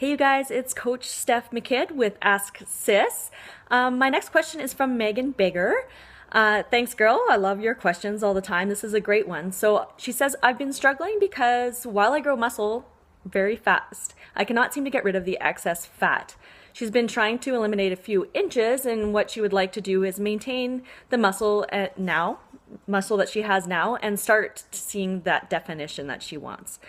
Hey you guys, it's Coach Steph McKidd with Ask Sis. My next question is from Megan Bigger. Thanks, girl. I love your questions all the time. This is a great one. So she says, I've been struggling because while I grow muscle very fast, I cannot seem to get rid of the excess fat. She's been trying to eliminate a few inches, and what she would like to do is maintain the muscle that she has now, and start seeing that definition that she wants.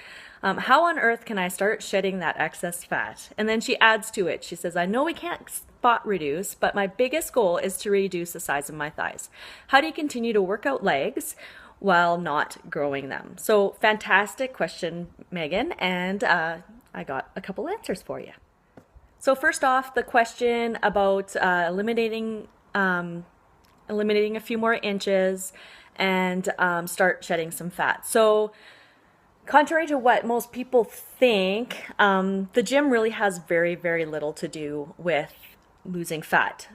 How on earth can I start shedding that excess fat? And then she adds to it. She says, I know we can't spot reduce, but my biggest goal is to reduce the size of my thighs. How do you continue to work out legs while not growing them? So fantastic question, Megan. And I got a couple answers for you. So first off, the question about eliminating a few more inches and start shedding some fat. So contrary to what most people think, the gym really has very, very little to do with losing fat.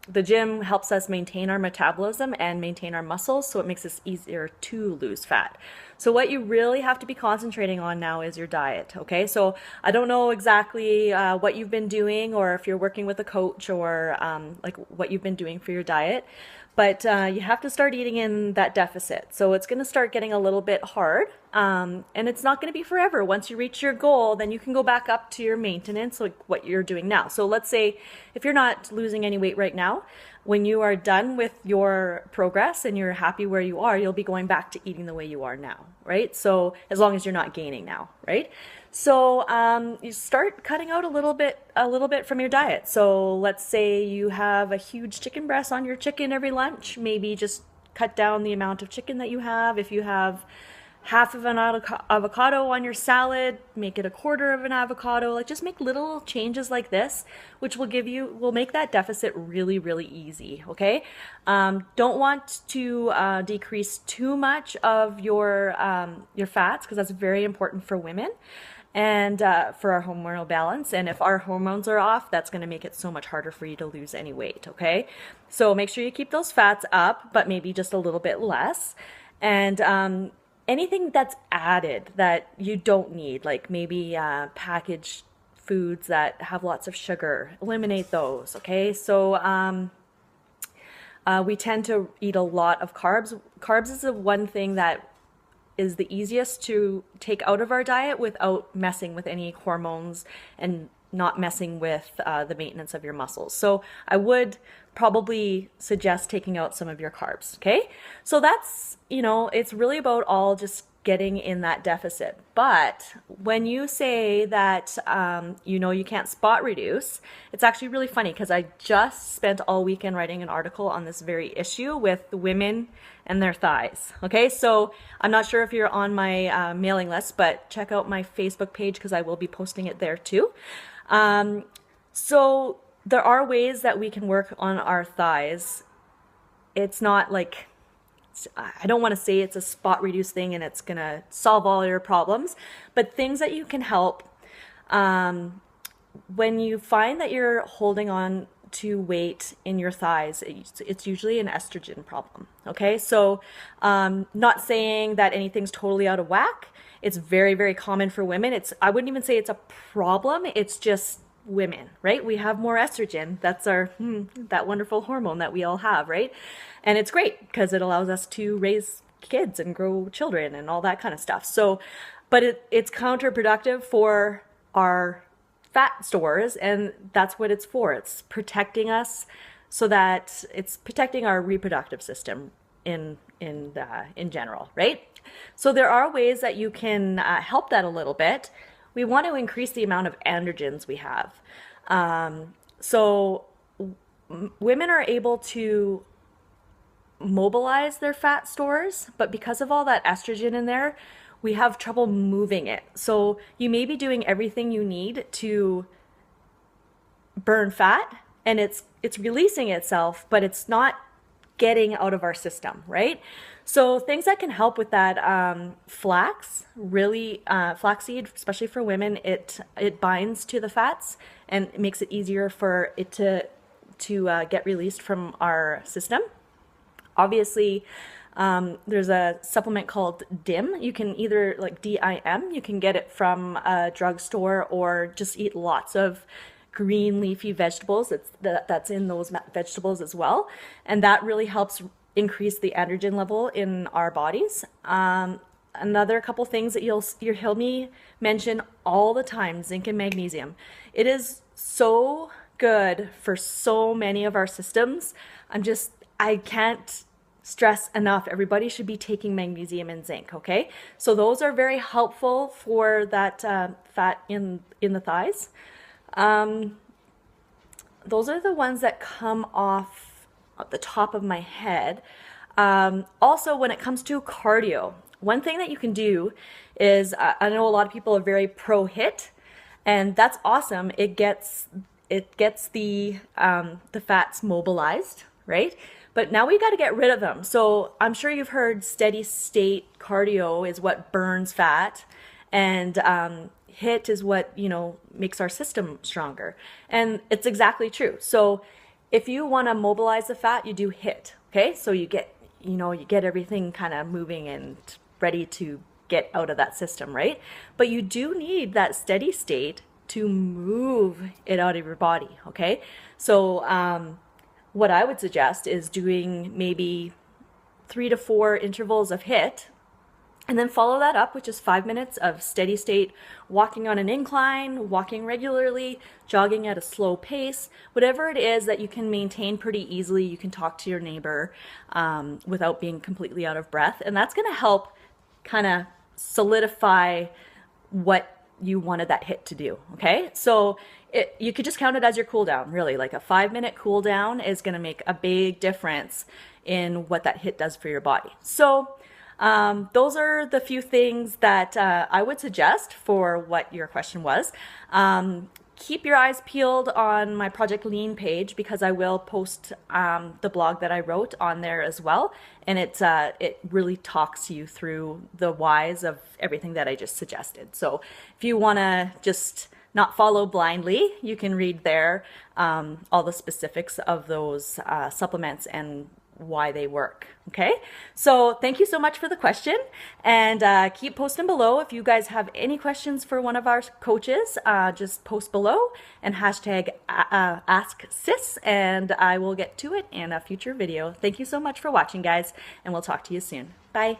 The gym helps us maintain our metabolism and maintain our muscles, so it makes it easier to lose fat. So what you really have to be concentrating on now is your diet, okay? So I don't know exactly what you've been doing, or if you're working with a coach, or like what you've been doing for your diet, but you have to start eating in that deficit. So it's going to start getting a little bit hard, and it's not going to be forever. Once you reach your goal, then you can go back up to your maintenance, like what you're doing now. So let's say if you're not losing any weight right now, when you are done with your progress and you're happy where you are, you'll be going back to eating the way you are now, right? So as long as you're not gaining now, right? So you start cutting out a little bit from your diet. So let's say you have a huge chicken breast on your chicken every lunch. Maybe just cut down the amount of chicken that you have. If you have half of an avocado on your salad, make it a quarter of an avocado. Like, just make little changes like this, which will make that deficit really, really easy. Okay. Don't want to decrease too much of your fats, because that's very important for women and for our hormonal balance. And if our hormones are off, that's going to make it so much harder for you to lose any weight. Okay. So make sure you keep those fats up, but maybe just a little bit less. And anything that's added that you don't need, like maybe packaged foods that have lots of sugar, eliminate those. Okay. So we tend to eat a lot of carbs. Carbs is the one thing that is the easiest to take out of our diet without messing with any hormones and not messing with the maintenance of your muscles. So I would probably suggest taking out some of your carbs. Okay. So that's, it's really about all just getting in that deficit. But when you say that, you can't spot reduce, it's actually really funny, because I just spent all weekend writing an article on this very issue with women and their thighs. Okay. So I'm not sure if you're on my mailing list, but check out my Facebook page, because I will be posting it there too. So there are ways that we can work on our thighs. It's not like, I don't want to say it's a spot reduce thing and it's going to solve all your problems, but things that you can help. When you find that you're holding on to weight in your thighs, it's usually an estrogen problem. Okay. So, not saying that anything's totally out of whack. It's very, very common for women. I wouldn't even say it's a problem. It's just women, right? We have more estrogen. That's that wonderful hormone that we all have, right? And it's great because it allows us to raise kids and grow children and all that kind of stuff. So, but it's counterproductive for our fat stores, and that's what it's for. It's protecting us, so that it's protecting our reproductive system in general, right? So there are ways that you can help that a little bit. We want to increase the amount of androgens we have. So women are able to mobilize their fat stores, but because of all that estrogen in there, we have trouble moving it. So you may be doing everything you need to burn fat, and it's releasing itself, but it's not getting out of our system, right? So things that can help with that, flaxseed, especially for women, it binds to the fats and it makes it easier for it to get released from our system. Obviously, There's a supplement called DIM. You can either, like DIM, you can get it from a drugstore or just eat lots of green leafy vegetables. That's in those vegetables as well. And that really helps increase the androgen level in our bodies. Another couple things that you'll hear me mention all the time, zinc and magnesium. It is so good for so many of our systems. I can't stress enough, everybody should be taking magnesium and zinc, okay? So those are very helpful for that fat in the thighs. Those are the ones that come off the top of my head. Also, when it comes to cardio, one thing that you can do is, I know a lot of people are very pro HIIT, and that's awesome. It gets the fats mobilized, right? But now we got to get rid of them. So I'm sure you've heard steady state cardio is what burns fat, and HIIT is what, makes our system stronger. And it's exactly true. So if you want to mobilize the fat, you do HIIT, okay? So you get everything kind of moving and ready to get out of that system, right? But you do need that steady state to move it out of your body, okay? So what I would suggest is doing maybe 3 to 4 intervals of HIIT, and then follow that up with just 5 minutes of steady state walking on an incline, walking regularly, jogging at a slow pace, whatever it is that you can maintain pretty easily. You can talk to your neighbor without being completely out of breath. And that's going to help kind of solidify what you wanted that HIIT to do, okay? So you could just count it as your cool down, really. Like a 5-minute cool down is going to make a big difference in what that HIIT does for your body. So those are the few things that I would suggest for what your question was. Keep your eyes peeled on my Project Lean page, because I will post the blog that I wrote on there as well. And it really talks you through the whys of everything that I just suggested. So if you want to just not follow blindly, you can read there all the specifics of those supplements and why they work. Okay, so thank you so much for the question, and keep posting below. If you guys have any questions for one of our coaches, just post below and hashtag #AskSis, and I will get to it in a future video. Thank you so much for watching, guys, and we'll talk to you soon. Bye.